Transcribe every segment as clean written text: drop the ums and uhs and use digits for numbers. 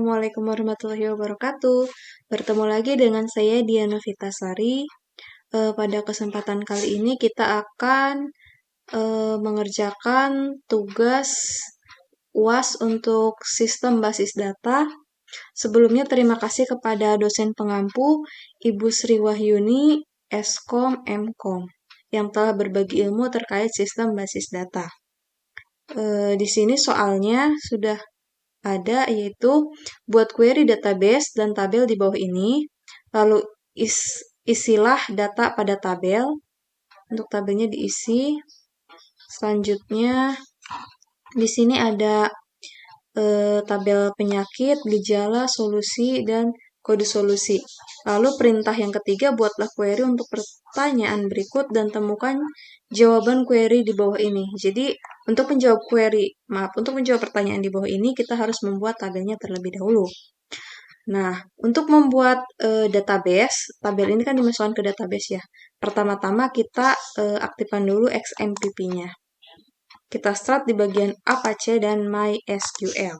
Assalamualaikum warahmatullahi wabarakatuh. Bertemu lagi dengan saya Diana Vitasari. Pada kesempatan kali ini kita akan mengerjakan tugas UAS untuk sistem basis data. Sebelumnya terima kasih kepada dosen pengampu Ibu Sri Wahyuni, Eskom, Mkom, yang telah berbagi ilmu terkait sistem basis data. Di sini soalnya sudah ada, yaitu buat query database dan tabel di bawah ini, lalu isilah data pada tabel. Untuk tabelnya diisi. Selanjutnya di sini ada tabel penyakit, gejala, solusi, dan kode solusi. Lalu perintah yang ketiga, buatlah query untuk pertanyaan berikut dan temukan jawaban query di bawah ini. Jadi untuk menjawab pertanyaan di bawah ini, kita harus membuat tabelnya terlebih dahulu. Nah, untuk membuat database, tabel ini kan dimasukkan ke database ya. Pertama-tama kita aktifkan dulu XMPP-nya. Kita start di bagian Apache dan MySQL.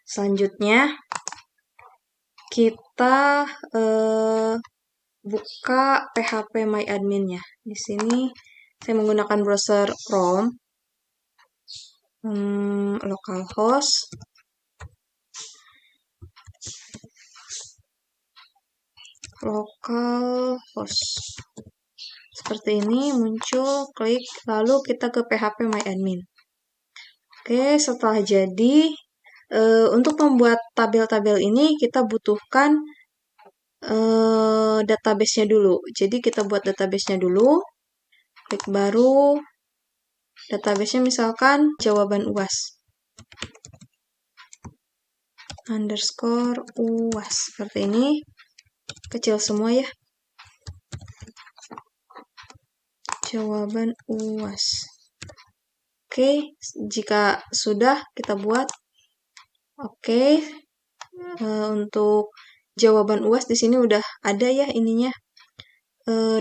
Selanjutnya, kita buka phpMyAdmin-nya. Di sini saya menggunakan browser Chrome, localhost, seperti ini muncul, klik, lalu kita ke phpMyAdmin. Oke, setelah jadi, untuk membuat tabel-tabel ini kita butuhkan database-nya dulu. Jadi kita buat database-nya dulu, klik baru, database-nya misalkan jawaban UAS. _UAS. Seperti ini. Kecil semua ya. Jawaban UAS. Oke, jika sudah kita buat. Oke. Untuk jawaban UAS di sini udah ada ya ininya.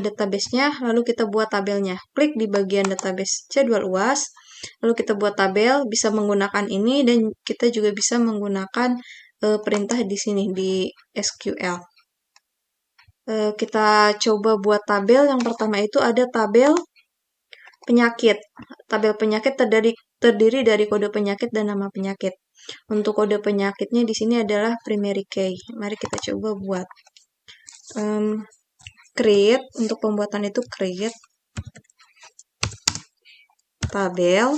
Database-nya, lalu kita buat tabelnya. Klik di bagian database jadwal UAS, lalu kita buat tabel, bisa menggunakan ini dan kita juga bisa menggunakan perintah di sini di SQL. Kita coba buat tabel. Yang pertama itu ada tabel penyakit. Tabel penyakit terdiri dari kode penyakit dan nama penyakit. Untuk kode penyakitnya di sini adalah primary key. Mari kita coba buat. Create, untuk pembuatan itu create tabel,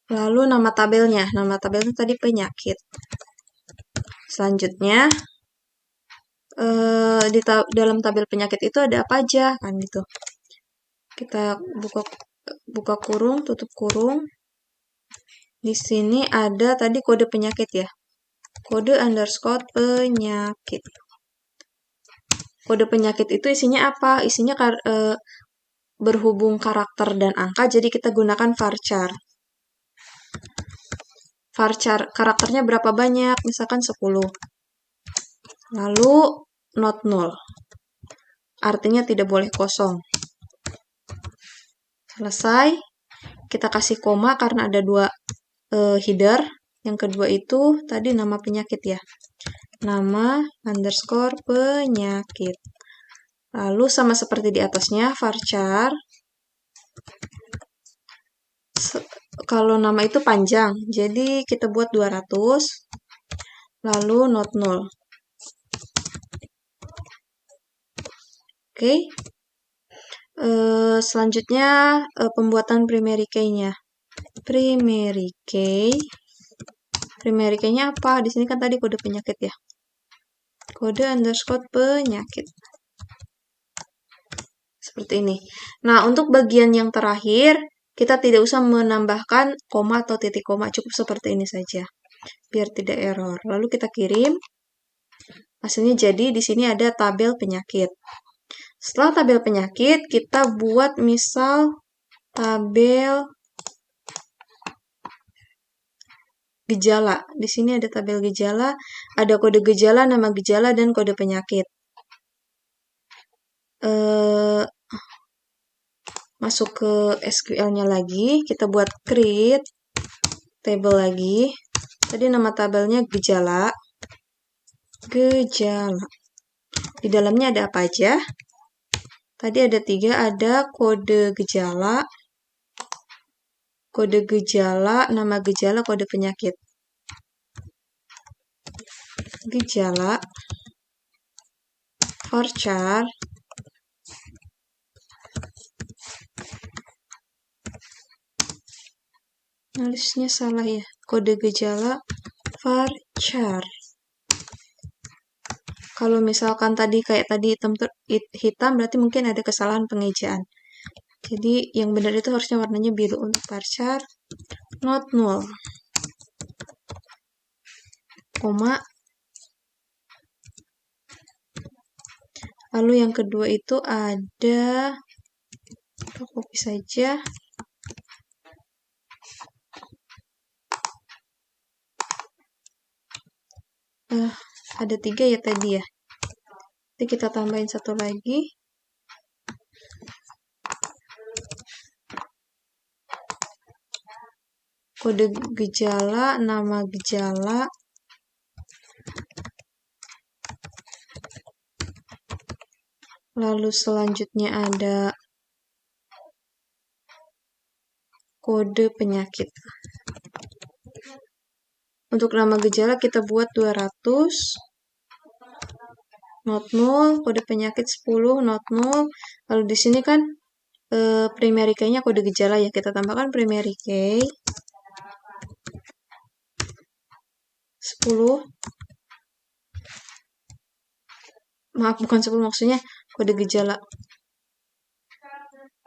lalu nama tabelnya tadi penyakit. Selanjutnya di dalam tabel penyakit itu ada apa aja kan gitu. Kita buka kurung, tutup kurung. Di sini ada tadi kode penyakit ya, kode _penyakit. Kode penyakit itu isinya apa? Isinya berhubung karakter dan angka, jadi kita gunakan varchar. Varchar karakternya berapa banyak? Misalkan 10. Lalu not null. Artinya tidak boleh kosong. Selesai. Kita kasih koma karena ada 2 header. Yang kedua itu tadi nama penyakit ya. Nama _penyakit. Lalu sama seperti di atasnya, varchar. Kalau nama itu panjang, jadi kita buat 200. Lalu not null. Oke. Selanjutnya pembuatan primary key-nya. Primary key-nya apa? Di sini kan tadi kode penyakit ya. Kode _penyakit. Seperti ini. Nah, untuk bagian yang terakhir, kita tidak usah menambahkan koma atau titik koma, cukup seperti ini saja, biar tidak error. Lalu kita kirim. Hasilnya jadi di sini ada tabel penyakit. Setelah tabel penyakit, kita buat misal tabel gejala. Di sini ada tabel gejala, ada kode gejala, nama gejala, dan kode penyakit. Masuk ke SQL-nya lagi, kita buat create table lagi. Tadi nama tabelnya gejala. Gejala. Di dalamnya ada apa aja? Tadi ada 3, ada kode gejala, nama gejala, kode penyakit. Gejala, varchar, nulisnya salah ya, kode gejala, varchar. Kalau misalkan tadi kayak tadi hitam berarti mungkin ada kesalahan pengejaan. Jadi yang benar itu harusnya warnanya biru untuk varchar. Not null. Koma. Lalu yang kedua itu ada, copy saja. Ada 3 ya tadi ya. Jadi kita tambahin 1 lagi. Kode gejala, nama gejala, lalu selanjutnya ada kode penyakit. Untuk nama gejala kita buat 200, not null, kode penyakit 10, not null. Lalu di sini kan primary key-nya kode gejala ya, kita tambahkan primary key 10. Maaf, bukan 10, maksudnya kode gejala.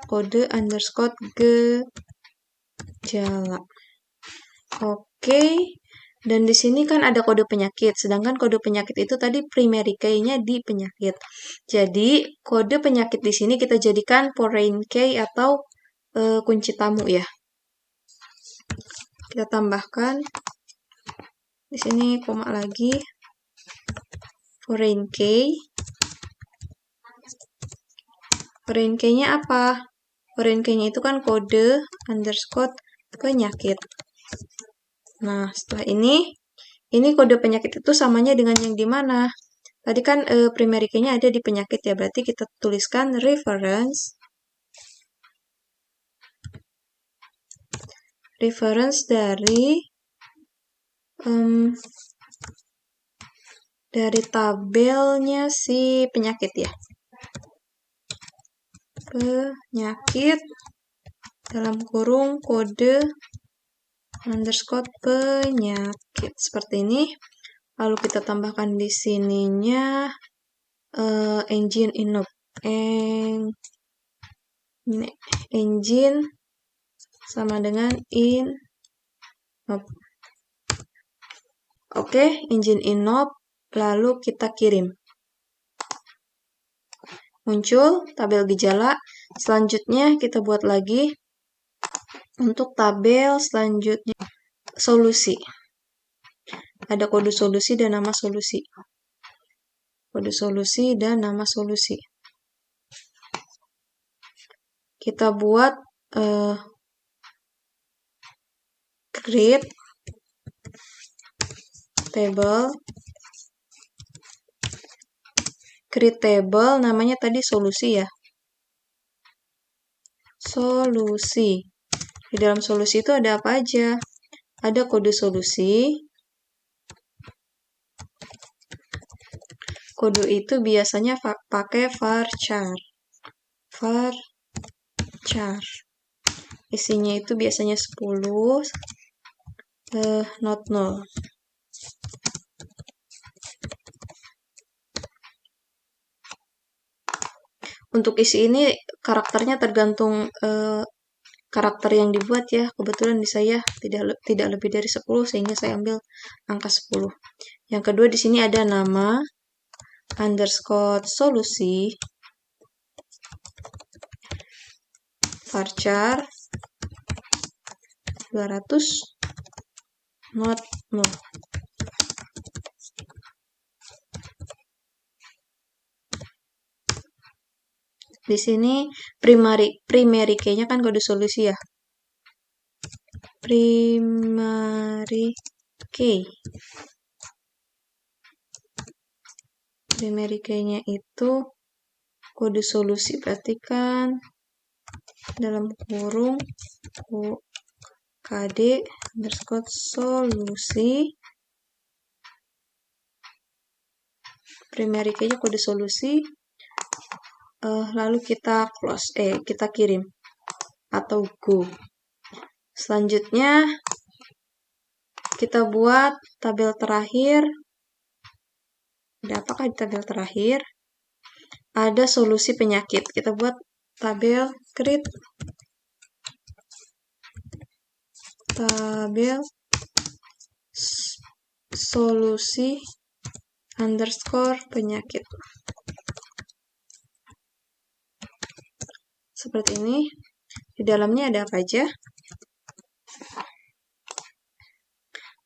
Kode underscore gejala. Oke. Dan di sini kan ada kode penyakit, sedangkan kode penyakit itu tadi primary key-nya di penyakit. Jadi, kode penyakit di sini kita jadikan foreign key atau kunci tamu ya. Kita tambahkan di sini koma lagi. Foreign key. Foreign key-nya apa? Foreign key-nya itu kan kode underscore penyakit. Nah, setelah ini kode penyakit itu samanya dengan yang di mana? Tadi kan primary key-nya ada di penyakit ya, berarti kita tuliskan reference dari tabelnya si penyakit ya. Penyakit dalam kurung kode underscore penyakit seperti ini. Lalu kita tambahkan di sininya engine inop. Engine sama dengan inop. Oke, engine inop, lalu kita kirim. Muncul tabel gejala. Selanjutnya kita buat lagi untuk tabel selanjutnya solusi. Ada kode solusi dan nama solusi. Kode solusi dan nama solusi. Kita buat create table, namanya tadi solusi ya. Solusi. Di dalam solusi itu ada apa aja? Ada kode solusi. Kode itu biasanya pakai varchar. Isinya itu biasanya 10, not null. Untuk isi ini karakternya tergantung karakter yang dibuat ya. Kebetulan di saya tidak lebih dari 10 sehingga saya ambil angka 10. Yang kedua di sini ada nama underscore solusi varchar 200 not null. Di sini primary key-nya kan kode solusi ya. Primary key. Primary key-nya itu kode solusi, perhatikan dalam kurung KD underscore solusi. Primary key-nya kode solusi, lalu kita close, kita kirim atau go. Selanjutnya kita buat tabel terakhir. Ada apakah di tabel terakhir? Ada solusi penyakit. Kita buat tabel create tabel solusi underscore penyakit. Seperti ini. Di dalamnya ada apa aja?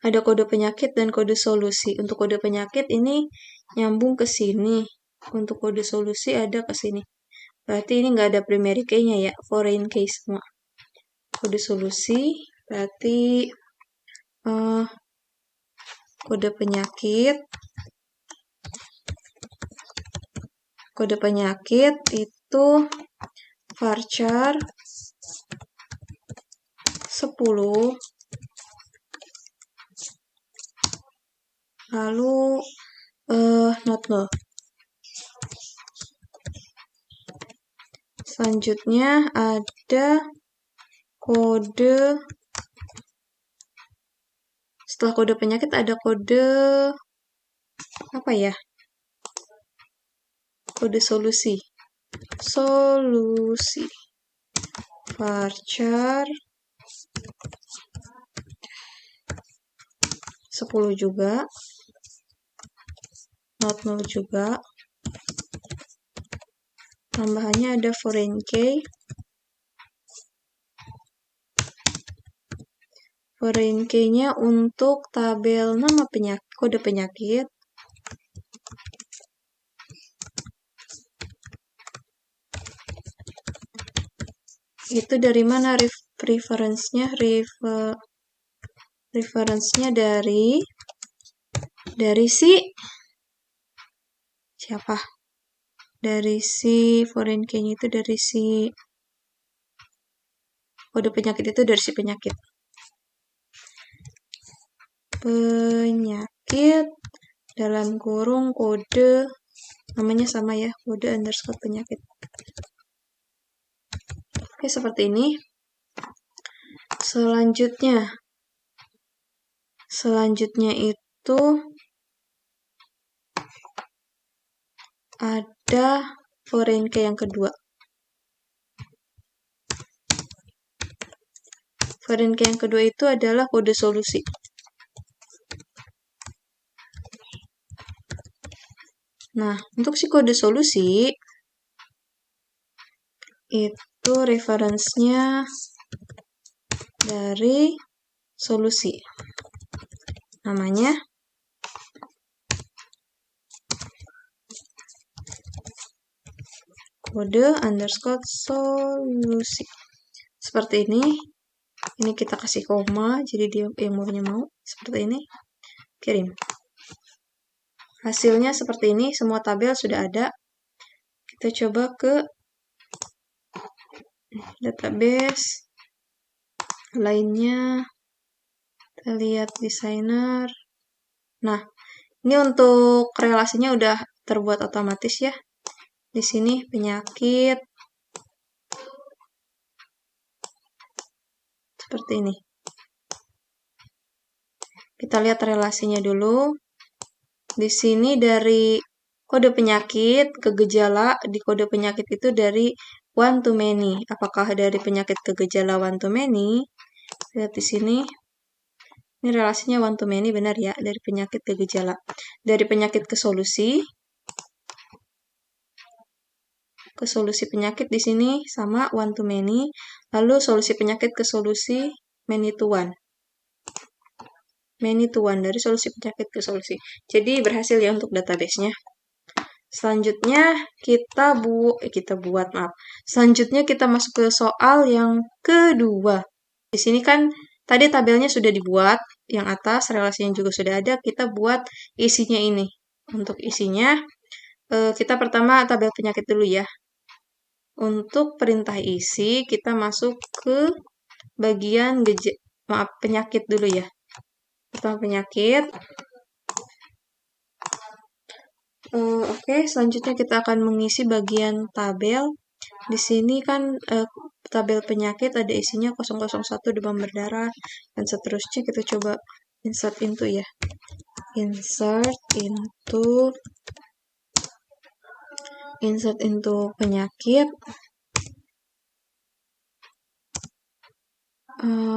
Ada kode penyakit dan kode solusi. Untuk kode penyakit ini nyambung ke sini. Untuk kode solusi ada ke sini. Berarti ini nggak ada primary key-nya ya, foreign key semua. Kode solusi berarti kode penyakit. Kode penyakit itu varchar 10. Lalu not null. Selanjutnya ada kode, setelah kode penyakit ada kode apa ya? Kode solusi. Solusi varchar 10 juga, not null juga. Tambahannya ada foreign key. Foreign key-nya untuk tabel nama penyakit, kode penyakit. Itu dari mana reference-nya? Reference-nya dari si siapa? Dari si foreign key-nya itu dari si kode penyakit itu dari si penyakit. Penyakit dalam kurung kode, namanya sama ya, kode underscore penyakit. Oke, seperti ini. Selanjutnya itu ada foreign key yang kedua. Foreign key yang kedua itu adalah kode solusi. Nah, untuk si kode solusi itu reference-nya dari solusi. Namanya kode underscore solusi. Seperti ini. Ini kita kasih koma, jadi dia yang mau. Seperti ini. Kirim. Hasilnya seperti ini, semua tabel sudah ada. Kita coba ke database lainnya. Kita lihat designer. Nah, ini untuk relasinya udah terbuat otomatis ya. Di sini penyakit. Seperti ini. Kita lihat relasinya dulu. Di sini dari kode penyakit ke gejala, di kode penyakit itu dari one to many. Apakah dari penyakit ke gejala one to many? Lihat di sini. Ini relasinya one to many, benar ya, dari penyakit ke gejala. Dari penyakit ke solusi. Ke solusi penyakit di sini sama one to many. Lalu solusi penyakit ke solusi many to one. Many to one, dari solusi penyakit ke solusi. Jadi berhasil ya untuk database-nya. Selanjutnya Selanjutnya kita masuk ke soal yang kedua. Di sini kan tadi tabelnya sudah dibuat. yang atas, relasinya juga sudah ada, kita buat isinya ini. Untuk isinya, kita pertama tabel penyakit dulu ya. Untuk perintah isi, kita masuk ke bagian penyakit dulu ya. Pertama penyakit. Oke, selanjutnya kita akan mengisi bagian tabel. Di sini kan tabel penyakit ada isinya 001 demam berdarah dan seterusnya. Kita coba insert into ya. Insert into penyakit.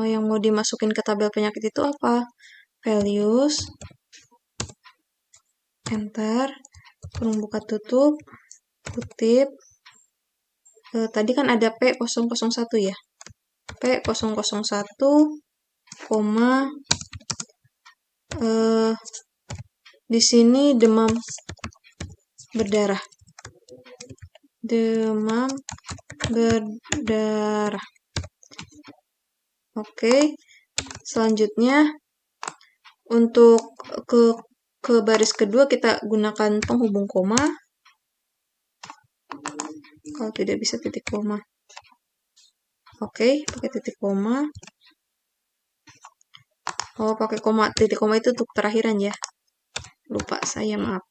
Yang mau dimasukin ke tabel penyakit itu apa? Values, enter, kurung buka tutup, kutip. Tadi kan ada P001 ya. P001, koma, di sini demam berdarah. Demam berdarah. Oke. Selanjutnya untuk ke baris kedua kita gunakan penghubung koma. Kalau tidak bisa titik koma. Oke, pakai titik koma. Oh, pakai koma, titik koma itu untuk terakhiran ya. Lupa saya, maaf.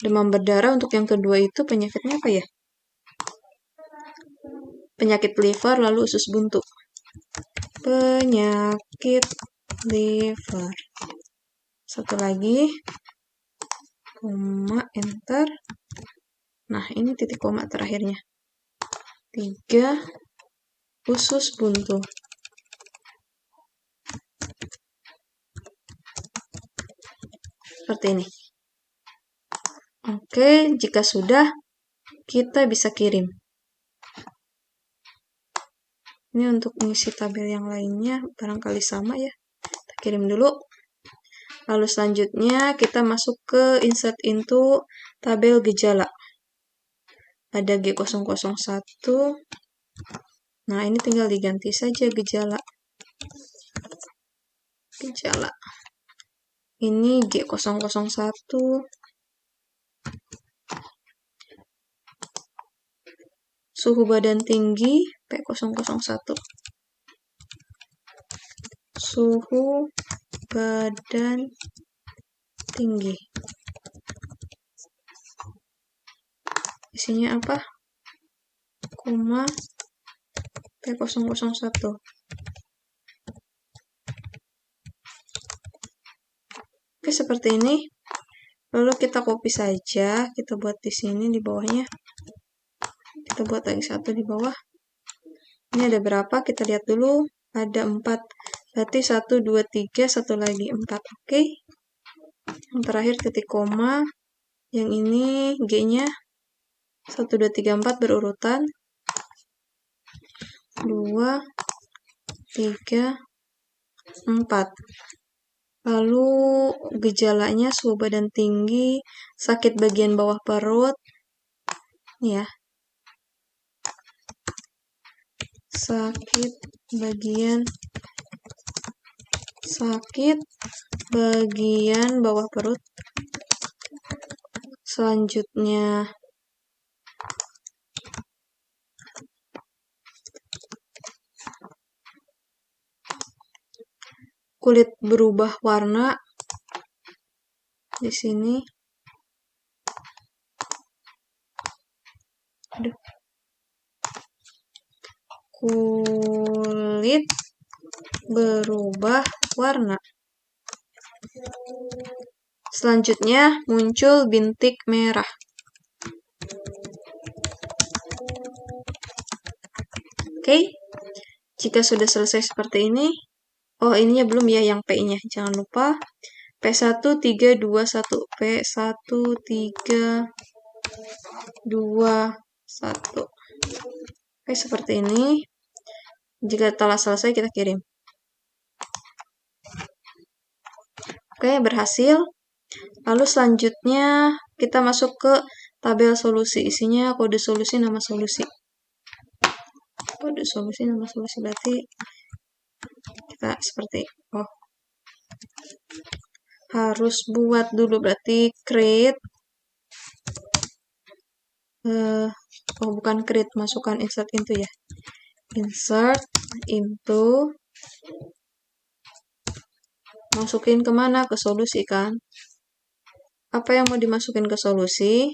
Demam berdarah untuk yang kedua itu penyakitnya apa ya? Penyakit liver lalu usus buntu. Penyakit liver. Satu lagi. Koma, enter. Nah, ini titik koma terakhirnya. 3. Usus buntu. Seperti ini. Oke, jika sudah, kita bisa kirim. Ini untuk mengisi tabel yang lainnya, barangkali sama ya. Kita kirim dulu. Lalu selanjutnya kita masuk ke insert into tabel gejala. Ada G001. Nah, ini tinggal diganti saja gejala. Gejala. Ini G001. Suhu badan tinggi P001. Suhu badan tinggi. Isinya apa? Koma P001. Oke, seperti ini. Lalu kita copy saja, kita buat di sini di bawahnya. Kita buat lagi satu di bawah. Ini ada berapa? Kita lihat dulu. Ada 4. Berarti 1, 2, 3, satu lagi 4. Oke. Yang terakhir titik koma. Yang ini G-nya 1, 2, 3, 4 berurutan. 2, 3, 4. Lalu gejalanya suhu badan tinggi, sakit bagian bawah perut. Ini ya. Sakit bagian bawah perut. Selanjutnya kulit berubah warna di sini. Kulit berubah warna. Selanjutnya muncul bintik merah. Oke. Jika sudah selesai seperti ini, oh ininya belum ya yang P-nya. Jangan lupa P1 3 2 1. P1 3 2 1. Oke, seperti ini. Jika telah selesai kita kirim. Oke, berhasil. Lalu selanjutnya kita masuk ke tabel solusi. Isinya kode solusi, nama solusi. Kode solusi, nama solusi berarti kita seperti, harus buat dulu berarti create, bukan create, masukkan insert into ya. Insert into, masukin kemana? Ke solusi kan? Apa yang mau dimasukin ke solusi?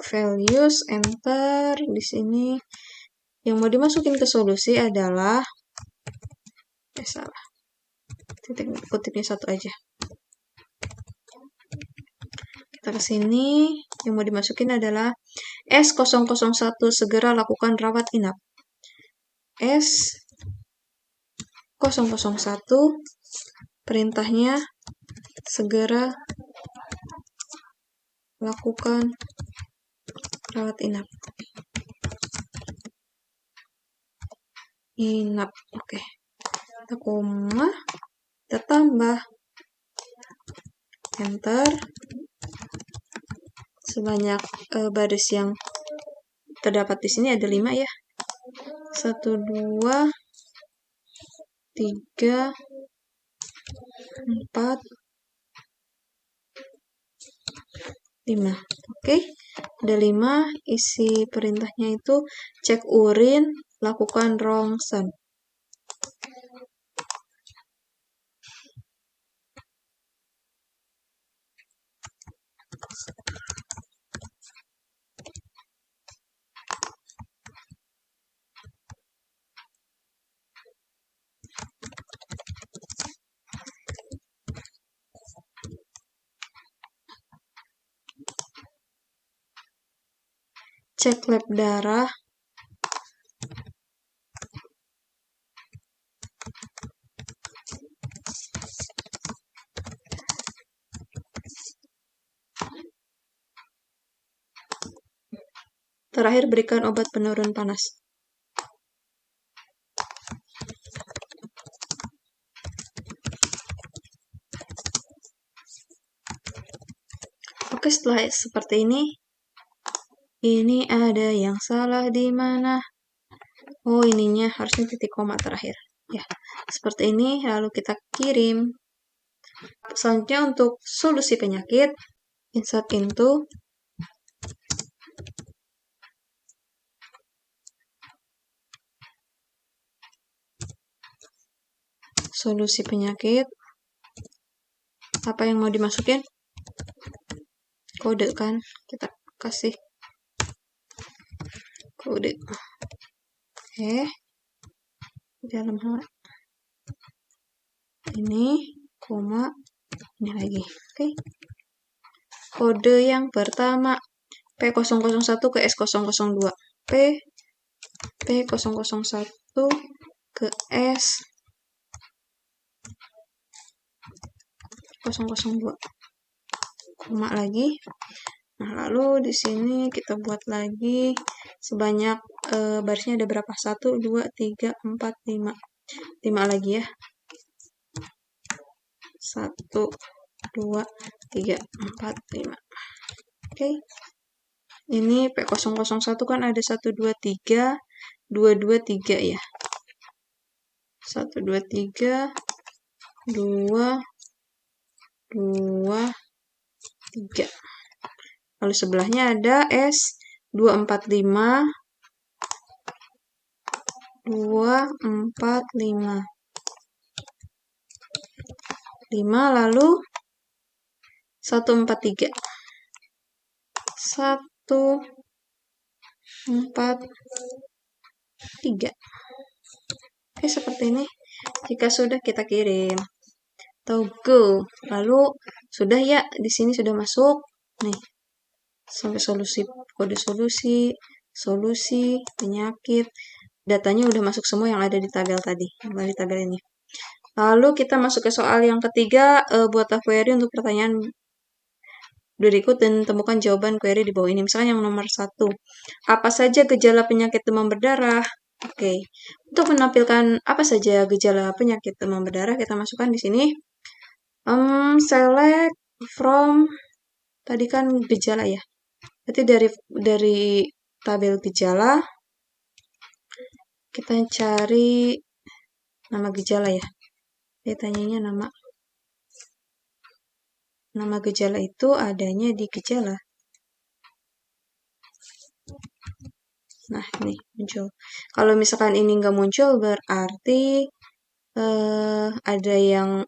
Values, enter. Di sini yang mau dimasukin ke solusi adalah salah. Titik kutipnya satu aja. Kita ke sini, yang mau dimasukin adalah S001, segera lakukan rawat inap. S001, perintahnya segera lakukan rawat inap. Oke. Kita koma, kita tambah, enter. Sebanyak baris yang terdapat di sini ada 5 ya. 1, 2, 3, 4, 5. Oke, ada 5. Isi perintahnya itu cek urin, lakukan rongsen. Cek lab darah. Terakhir berikan obat penurun panas. Oke, setelah seperti ini ada yang salah di mana? Oh, ininya harusnya titik koma terakhir. Ya, seperti ini, lalu kita kirim. Selanjutnya untuk solusi penyakit, insert into, solusi penyakit. Apa yang mau dimasukin? Kode kan, kita kasih kode. Oke, dalam hal ini, koma, ini lagi. Oke, kode yang pertama, P001 ke S002. P001 ke S002. Koma lagi. Nah, lalu di sini kita buat lagi sebanyak barisnya ada berapa? 1, 2, 3, 4, 5. 5 lagi ya. 1, 2, 3, 4, 5. Oke. Ini P001 kan ada 1, 2, 3, 2, 2, 3 ya. 1, 2, 3, 2, 2, 3. Lalu sebelahnya ada S245, 245. 5 lalu 143. 143. Oke, seperti ini. Jika sudah, kita kirim. Go. Lalu sudah ya, di sini sudah masuk. Nih. Sampai solusi, kode solusi, penyakit. Datanya udah masuk semua yang ada di tabel tadi, yang ada di tabel ini. Lalu kita masuk ke soal yang ketiga, buatlah query untuk pertanyaan berikut dan temukan jawaban query di bawah ini. Misalnya yang nomor 1, apa saja gejala penyakit demam berdarah? Oke, untuk menampilkan apa saja gejala penyakit demam berdarah, kita masukkan di sini. Select from, tadi kan gejala ya. Berarti dari tabel gejala, kita cari nama gejala ya. Dia tanyanya nama gejala itu adanya di gejala. Nah, ini muncul. Kalau misalkan ini nggak muncul, berarti ada yang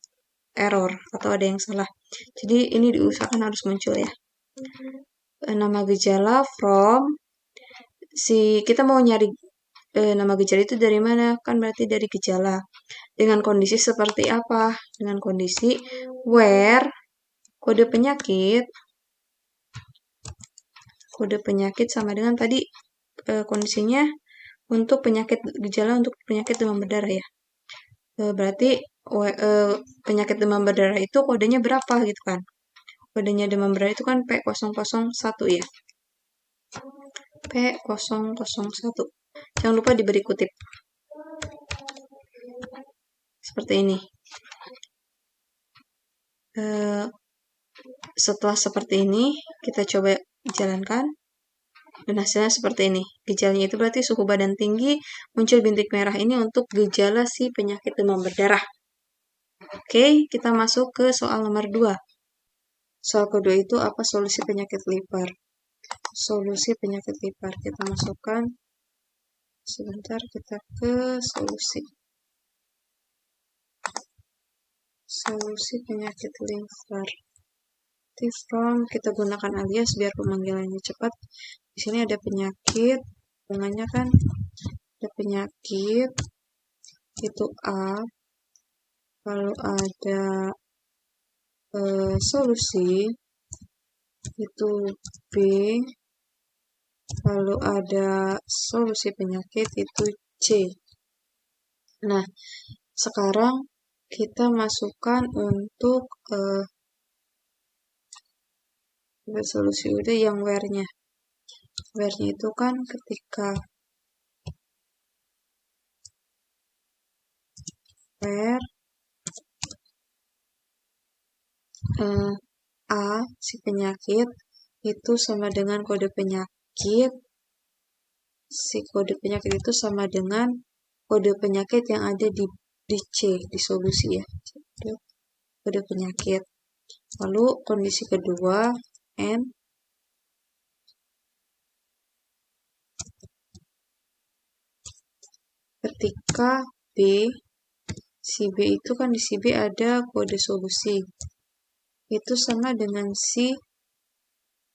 error atau ada yang salah. Jadi ini diusahakan harus muncul ya. Nama gejala from kita mau nyari nama gejala itu dari mana? Kan berarti dari gejala. Dengan kondisi seperti apa? Dengan kondisi where kode penyakit sama dengan tadi kondisinya untuk gejala untuk penyakit demam berdarah ya. Berarti penyakit demam berdarah itu kodenya berapa gitu kan? Kodenya demam berdarah itu kan P001 ya. P001. Jangan lupa diberi kutip. Seperti ini. Setelah seperti ini, kita coba jalankan. Dan hasilnya seperti ini. Gejalanya itu berarti suhu badan tinggi, muncul bintik merah ini untuk gejala si penyakit demam berdarah. Oke, kita masuk ke soal nomor 2. Soal kedua itu apa solusi penyakit lipar? Solusi penyakit lipar. Kita masukkan. Sebentar, kita ke solusi. Solusi penyakit lipar. From kita gunakan alias biar pemanggilannya cepat. Di sini ada penyakit, hubungannya kan ada penyakit itu A, lalu ada solusi itu B, lalu ada solusi penyakit itu C. Nah, sekarang kita masukkan untuk solusi udah yang where-nya. Where-nya itu kan ketika where A si penyakit itu sama dengan kode penyakit. Si kode penyakit itu sama dengan kode penyakit yang ada di C, di solusi ya. Kode penyakit. Lalu kondisi kedua N ketika B, si B itu kan di si B ada kode solusi. Itu sama dengan si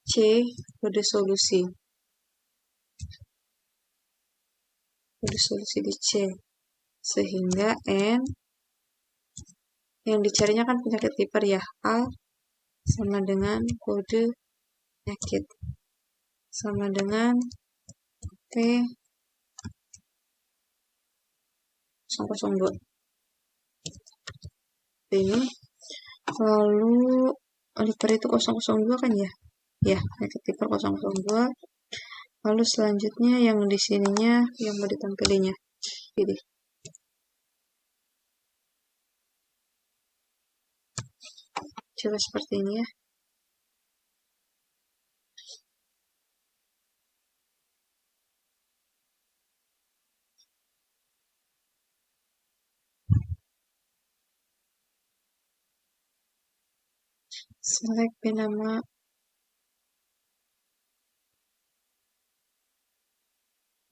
C kode solusi. Kode solusi di C. Sehingga N yang dicarinya kan penyakit lipar ya. A sama dengan kode penyakit. Sama dengan P002. Ini. Lalu lipar itu 002 kan ya? Ya, penyakit lipar 002. Lalu selanjutnya yang di sininya yang mau ditampilinya. Jadi coba seperti ini ya. Select nama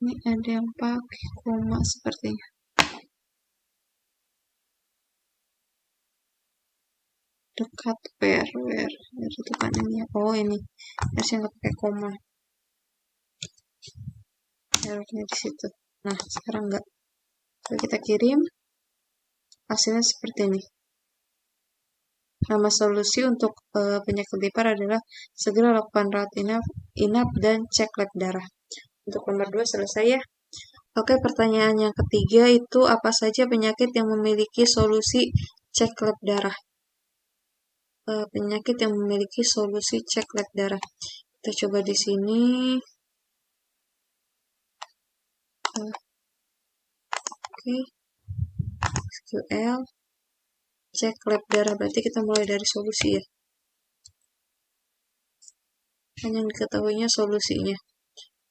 ini ada yang pakai koma sepertinya. Dekat where itu kan ini ya. Oh ini harusnya nggak pakai koma. Errornya di situ. Nah sekarang nggak. Kalau kita kirim hasilnya seperti ini. Nama solusi untuk penyakit lipar adalah segera lakukan rawat inap dan cek lab darah. Untuk nomor 2 selesai ya. Oke, pertanyaan yang ketiga itu apa saja penyakit yang memiliki solusi cek lab darah? Penyakit yang memiliki solusi cek lab darah. Kita coba di sini. Oke. SQL cek lab darah, berarti kita mulai dari solusi ya. Kan yang diketahuinya solusinya.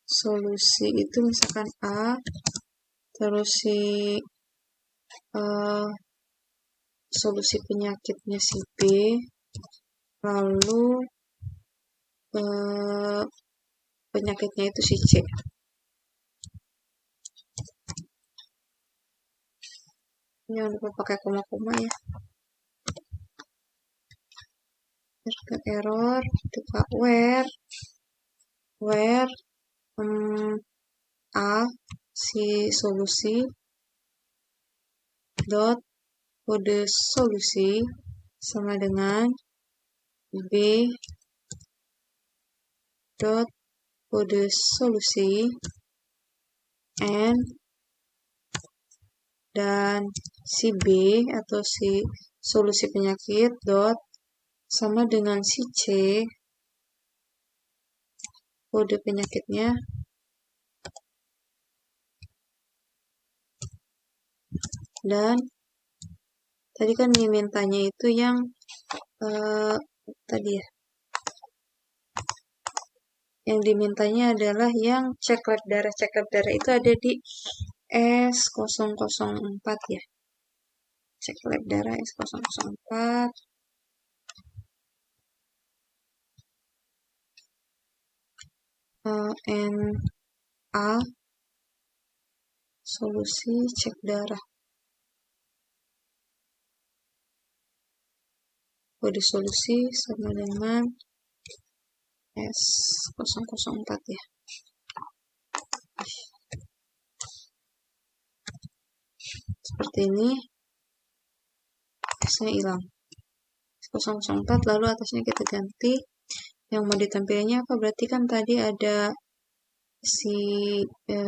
Solusi itu misalkan A, terus solusi penyakitnya si B, lalu penyakitnya itu si C. Jangan lupa pakai koma-koma ya. Error ketika where A si solusi dot kode solusi sama dengan B dot kode solusi and dan si B atau si solusi penyakit dot sama dengan si C kode penyakitnya dan tadi kan dimintanya itu yang tadi ya, yang dimintanya adalah yang cek lab darah. Cek lab darah itu ada di S004 ya. Cek lab darah S004. NA solusi cek darah. Kode solusi sama dengan S004 ya. Seperti ini. S-nya hilang. S004 lalu atasnya kita ganti. Yang mau ditampilkannya apa? Berarti kan tadi ada si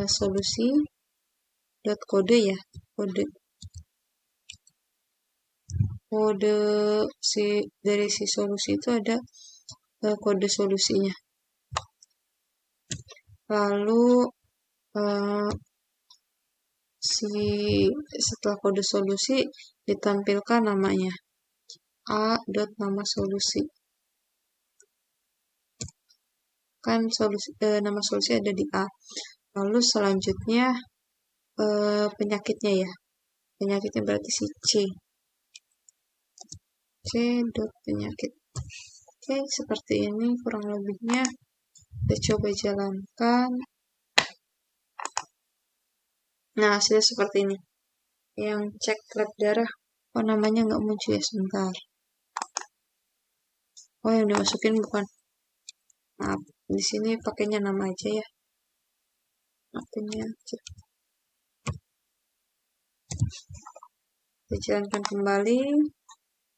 solusi dot kode ya. Kode dari si solusi itu ada kode solusinya. Lalu setelah kode solusi ditampilkan namanya A dot nama solusi. Kan nama solusi ada di A. Lalu selanjutnya penyakitnya ya. Penyakitnya berarti si C. C dot penyakit. Oke, seperti ini kurang lebihnya. Kita coba jalankan. Nah, hasilnya seperti ini. Yang cek lab darah, namanya nggak muncul ya, sebentar. Yang dimasukin bukan. Nah, di sini pakainya nama aja ya. Penyakit. Kita jalankan kembali.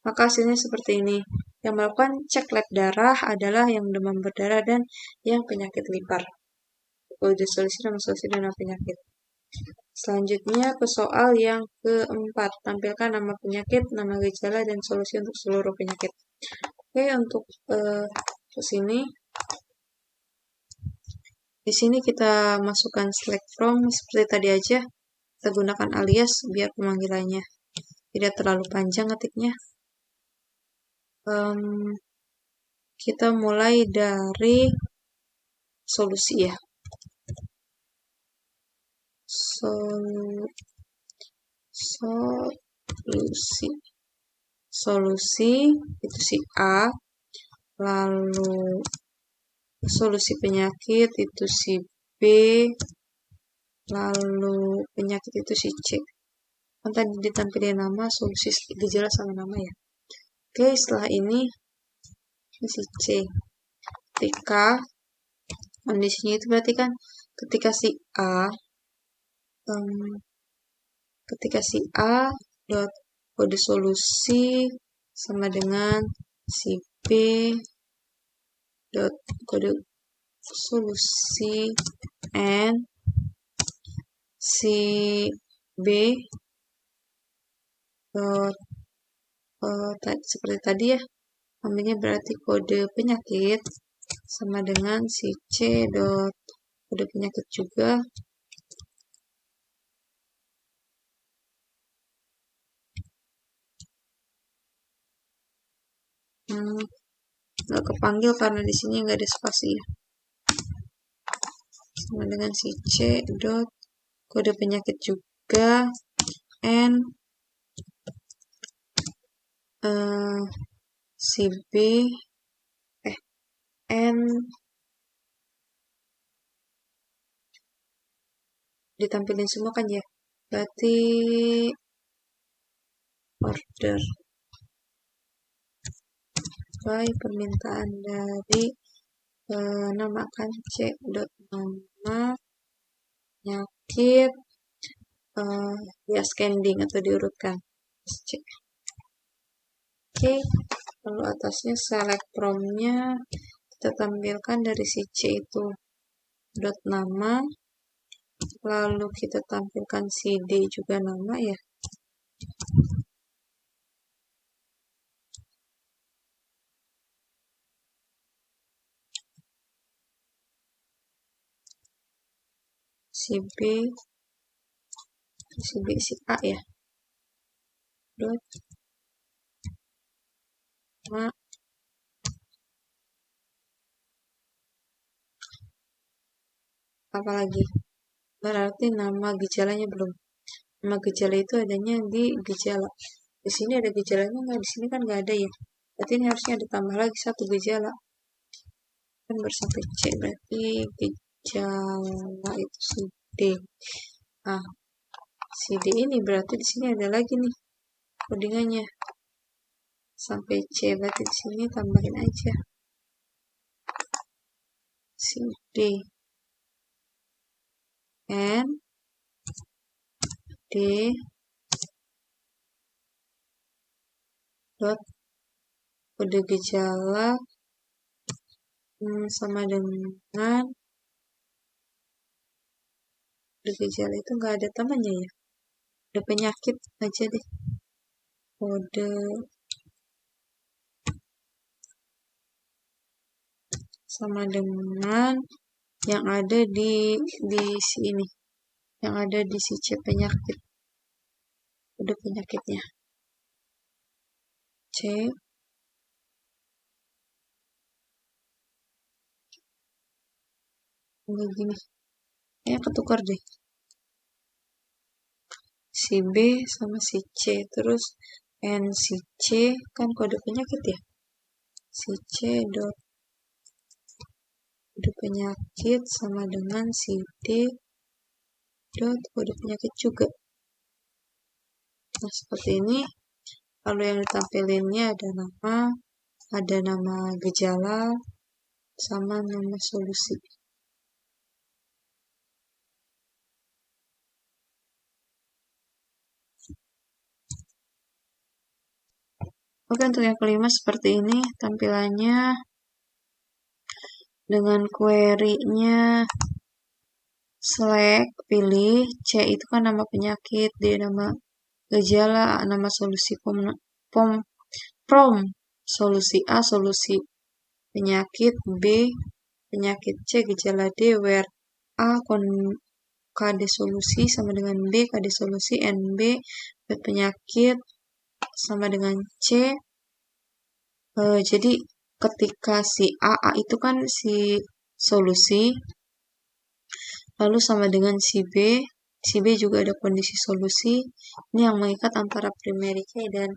Maka hasilnya seperti ini. Yang melakukan cek lab darah adalah yang demam berdarah dan yang penyakit lipar. Kode solusi, nama solusi, dan nama penyakit. Selanjutnya ke soal yang keempat. Tampilkan nama penyakit, nama gejala, dan solusi untuk seluruh penyakit. Oke, untuk ke sini. Di sini kita masukkan select from seperti tadi aja. Kita gunakan alias biar pemanggilannya tidak terlalu panjang ngetiknya. Kita mulai dari solusi ya. Solusi itu si A, lalu solusi penyakit itu si B, lalu penyakit itu si C. Kan tadi ditampilkan nama, solusi, gejala sama nama ya. Oke, setelah ini si C. Ketika kondisinya itu berarti kan ketika si A dot kode solusi sama dengan si B dot kode solusi and si B dot seperti tadi ya, ambilnya berarti kode penyakit sama dengan si C dot kode penyakit juga. Nggak kepanggil karena di sini nggak ada spasi ya. Sama dengan si C dot kode penyakit juga. 3 N si B N ditampilin semua kan ya, berarti order by permintaan dari namakan c.nama penyakit ya scanning atau diurutkan C. Oke, lalu atasnya select from-nya kita tampilkan dari si C itu dot nama, lalu kita tampilkan si D juga nama ya. Si B, si A ya. Dot nama apalagi? Berarti nama gejalanya belum. Nama gejala itu adanya di gejala. Di sini ada gejalanya nggak? Di sini kan nggak ada ya. Berarti ini harusnya ada tambah lagi satu gejala. Kan sampai C, berarti gejala itu si D. Nah, si D ini berarti di sini ada lagi nih codingannya. Sampai C, berarti di sini tambahin aja. Si D. N D dot kode gejala sama dengan kode gejala itu nggak ada temannya ya, ada penyakit aja deh, kode sama dengan yang ada di sini, yang ada di si C penyakit, kode penyakitnya C enggak gini ya, ketukar deh si B sama si C, terus N si C kan kode penyakit ya, si C dot kode penyakit sama dengan si D dot kode penyakit juga. Nah seperti ini. Lalu yang ditampilinnya ada nama gejala sama nama solusi. Oke, untuk yang kelima seperti ini tampilannya dengan query-nya select, pilih, C itu kan nama penyakit, D nama gejala, nama solusi prom, solusi A, solusi penyakit, B, penyakit C, gejala D, where A, KD solusi sama dengan B, KD solusi, NB, penyakit sama dengan C. Jadi ketika si A itu kan si solusi, lalu sama dengan si B juga ada kondisi solusi. Ini yang mengikat antara primary key dan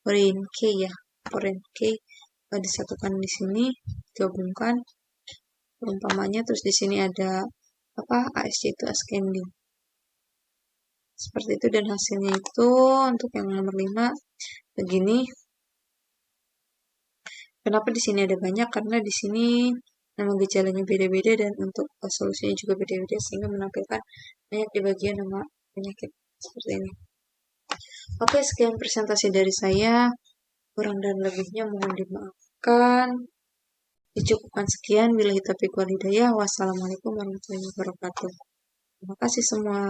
foreign key ya, foreign key disatukan di sini, gabungkan umpamanya, terus di sini ada ASC itu ascending. Seperti itu, dan hasilnya itu untuk yang nomor 5 begini. Kenapa di sini ada banyak? Karena di sini nama gejalanya beda-beda dan untuk solusinya juga beda-beda, sehingga menampilkan banyak di bagian nama penyakit seperti ini. Oke, sekian presentasi dari saya. Kurang dan lebihnya mohon dimaafkan. Dicukupkan sekian. Billahi taufiq wal hidayah. Wassalamualaikum warahmatullahi wabarakatuh. Terima kasih semua.